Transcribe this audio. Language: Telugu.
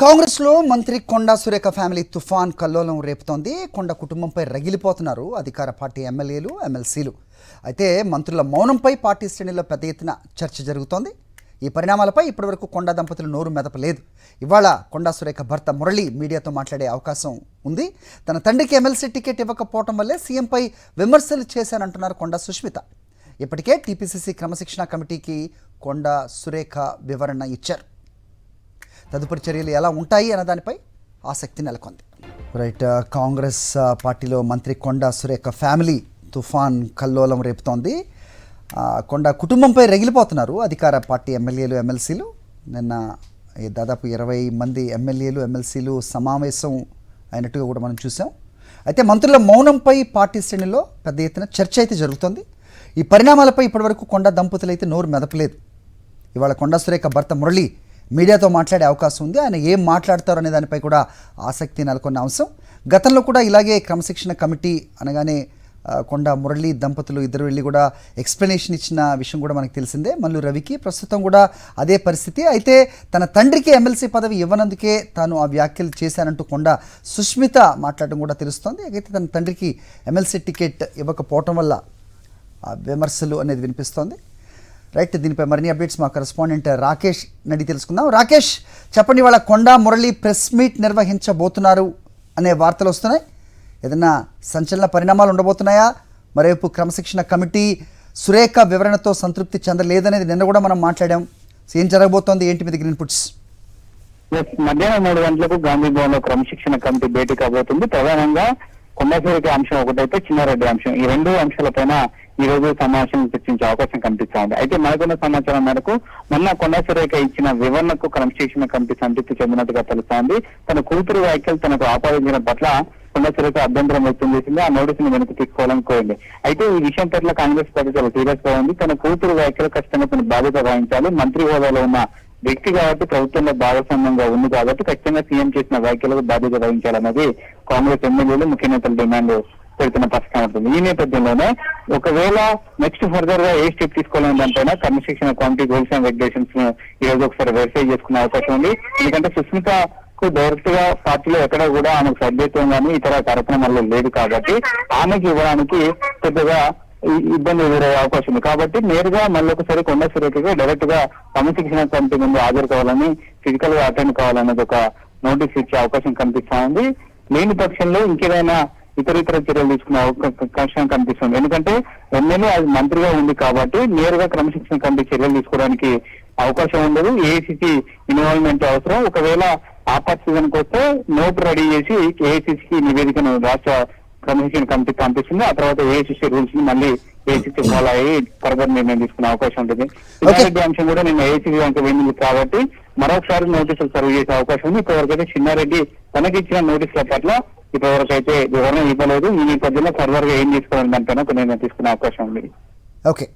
కాంగ్రెస్లో మంత్రి కొండా సురేఖ ఫ్యామిలీ తుఫాన్ కల్లోలం రేపుతోంది. కొండ కుటుంబంపై రగిలిపోతున్నారు అధికార పార్టీ ఎమ్మెల్యేలు, ఎమ్మెల్సీలు. అయితే మంత్రుల మౌనంపై పార్టీ శ్రేణుల్లో పెద్ద ఎత్తున చర్చ జరుగుతోంది. ఈ పరిణామాలపై ఇప్పటివరకు కొండా దంపతులు నోరు మెదపలేదు. ఇవాళ కొండా సురేఖ భర్త మురళి మీడియాతో మాట్లాడే అవకాశం ఉంది. తన తండ్రికి ఎమ్మెల్సీ టికెట్ ఇవ్వకపోవడం వల్లే సీఎంపై విమర్శలు చేశానంటున్నారు కొండా సుష్మిత. ఇప్పటికే టీపీసీసీ క్రమశిక్షణ కమిటీకి కొండా సురేఖ వివరణ ఇచ్చారు. తదుపరి చర్యలు ఎలా ఉంటాయి అన్న దానిపై ఆసక్తి నెలకొంది. రైట్, కాంగ్రెస్ పార్టీలో మంత్రి కొండా సురేఖ ఫ్యామిలీ తుఫాన్ కల్లోలం రేపుతోంది. కొండా కుటుంబంపై రగిలిపోతున్నారు అధికార పార్టీ ఎమ్మెల్యేలు, ఎమ్మెల్సీలు. నిన్న దాదాపు 20 మంది ఎమ్మెల్యేలు, ఎమ్మెల్సీలు సమావేశం అయినట్టుగా కూడా మనం చూసాం. అయితే మంత్రుల మౌనంపై పార్టీ శ్రేణిలో పెద్ద ఎత్తున చర్చ అయితే జరుగుతోంది. ఈ పరిణామాలపై ఇప్పటివరకు కొండా దంపతులు అయితే నోరు మెదపలేదు. ఇవాళ కొండా సురేఖ భర్త మురళి మీడియాతో మాట్లాడే అవకాశం ఉంది. ఆయన ఏం మాట్లాడతారు అనే దానిపై కూడా ఆసక్తి నెలకొన్న అంశం. గతంలో కూడా ఇలాగే క్రమశిక్షణ కమిటీ అనగానే కొండా మురళి దంపతులు ఇద్దరు వెళ్ళి కూడా ఎక్స్ప్లెనేషన్ ఇచ్చిన విషయం కూడా మనకు తెలిసిందే. మల్లు రవికి ప్రస్తుతం కూడా అదే పరిస్థితి. అయితే తన తండ్రికి ఎమ్మెల్సీ పదవి ఇవ్వనందుకే తాను ఆ వ్యాఖ్యలు చేశానంటూ కొండా సుష్మిత మాట్లాడడం కూడా తెలుస్తోంది. అయితే తన తండ్రికి ఎమ్మెల్సీ టికెట్ ఇవ్వకపోవటం వల్ల విమర్శలు అనేది వినిపిస్తోంది. రైట్, దీనిపై మరిన్ని అప్డేట్స్ మా కరెస్పాండెంట్ రాకేష్ నడి తెలుసుకుందాం. రాకేష్, చెప్పండి, వాళ్ళ కొండా మురళి ప్రెస్ మీట్ నిర్వహించబోతున్నారు అనే వార్తలు వస్తున్నాయి. ఏదైనా సంచలన పరిణామాలు ఉండబోతున్నాయా? మరోవైపు క్రమశిక్షణ కమిటీ సురేఖ వివరణతో సంతృప్తి చెందలేదనేది నిన్న కూడా మనం మాట్లాడాం. ఏం జరగబోతోంది, ఏంటి మీ దగ్గర ఇన్పుట్స్? మధ్యాహ్నం 3 గంటలకు గాంధీ భవన్ లో క్రమశిక్షణ కమిటీ భేటీ కాబోతుంది. ప్రధానంగా కొండా సురేఖ అంశం ఒకటైతే చిన్నారెడ్డి అంశం, ఈ 2 అంశాలపైన ఈ రోజు సమావేశం చర్చించే అవకాశం కనిపిస్తా ఉంది. అయితే మనకున్న సమాచారం మేరకు మొన్న కొండా సురేఖ ఇచ్చిన వివరణకు క్రమశిక్షణ కమిటీ సంతృప్తి చెందినట్టుగా తెలుస్తోంది. తన కూతురు వ్యాఖ్యలు తనకు ఆపాదించిన పట్ల కొండా సురేఖ అభ్యంతరం వ్యక్తం చేసింది. ఆ నోటీసును వెనక్కి తీసుకోవాలని కోరింది. అయితే ఈ విషయం పట్ల కాంగ్రెస్ పార్టీ చాలా సీరియస్ గా ఉంది. తన కూతురు వ్యాఖ్యలు ఖచ్చితంగా తన బాధ్యత వహించాలి. మంత్రి హోదాలో ఉన్న వ్యక్తి కాబట్టి, ప్రభుత్వంలో భాగస్వామ్యంగా ఉంది కాబట్టి ఖచ్చితంగా సీఎం చేసిన వ్యాఖ్యలకు బాధ్యత వహించాలన్నది కాంగ్రెస్ ఎమ్మెల్యేలు, ముఖ్య నేతల డిమాండ్ పెడుతున్న పరిస్థితి ఉంటుంది. ఈ నేపథ్యంలోనే ఒకవేళ నెక్స్ట్ ఫర్దర్ గా ఏ స్టెప్ తీసుకోవాలని దానిపైన క్రమశిక్షణ కమిటీ రూల్స్ అండ్ రెగ్యులేషన్స్ ఈ రోజు ఒకసారి వెరిఫై చేసుకునే అవకాశం ఉంది. ఎందుకంటే సుస్మితకు డైరెక్ట్ గా పార్టీలో ఎక్కడ కూడా ఆమెకు సభ్యత్వం కానీ ఇతర కార్యక్రమాల్లో లేదు కాబట్టి ఆమెకి ఇవ్వడానికి పెద్దగా ఇబ్బంది ఎదురయ్యే అవకాశం ఉంది. కాబట్టి నేరుగా మళ్ళీ ఒకసారి కొండా సురేఖగా డైరెక్ట్ గా క్రమశిక్షణ కమిటీ ముందు హాజరు కావాలని, ఫిజికల్ గా అటెండ్ కావాలనేది ఒక నోటీస్ ఇచ్చే అవకాశం కనిపిస్తా ఉంది. లేని పక్షంలో ఇంకేదైనా ఇతర చర్యలు తీసుకునే అవకాశం కనిపిస్తుంది. ఎందుకంటే ఎమ్మెల్యే అది మంత్రిగా ఉంది కాబట్టి నేరుగా క్రమశిక్షణ కమిటీ చర్యలు తీసుకోవడానికి అవకాశం ఉండదు. ఏఐసిసి ఇన్వాల్వ్మెంట్ అవసరం. ఒకవేళ ఆ పరిస్థితికి వస్తే నోట్ రెడీ చేసి ఏఐసిసికి నివేదికను రాష్ట్ర క్రమశిక్షణ కమిటీ పంపిస్తుంది. ఆ తర్వాత ఏఐసిసి రూల్స్ ని మళ్ళీ ఏఐసిసి ఫాలో అయ్యి ఫర్దర్ నిర్ణయం తీసుకునే అవకాశం ఉంటుంది. చిన్నారెడ్డి అంశం కూడా నిన్న ఏఐసిసి దాకా వెళ్ళింది కాబట్టి మరొకసారి నోటీసులు సర్వ్ చేసే అవకాశం ఉంది. ఇప్పటివరకైతే చిన్నారెడ్డి తనకిచ్చిన నోటీసుల పట్ల ఇప్పటివరకు అయితే వివరణ ఇవ్వలేదు. ఈ నేపథ్యంలో ఫర్దర్ గా ఏం తీసుకోవాలని దానిపైన నిర్ణయం తీసుకునే అవకాశం ఉంది. ఓకే.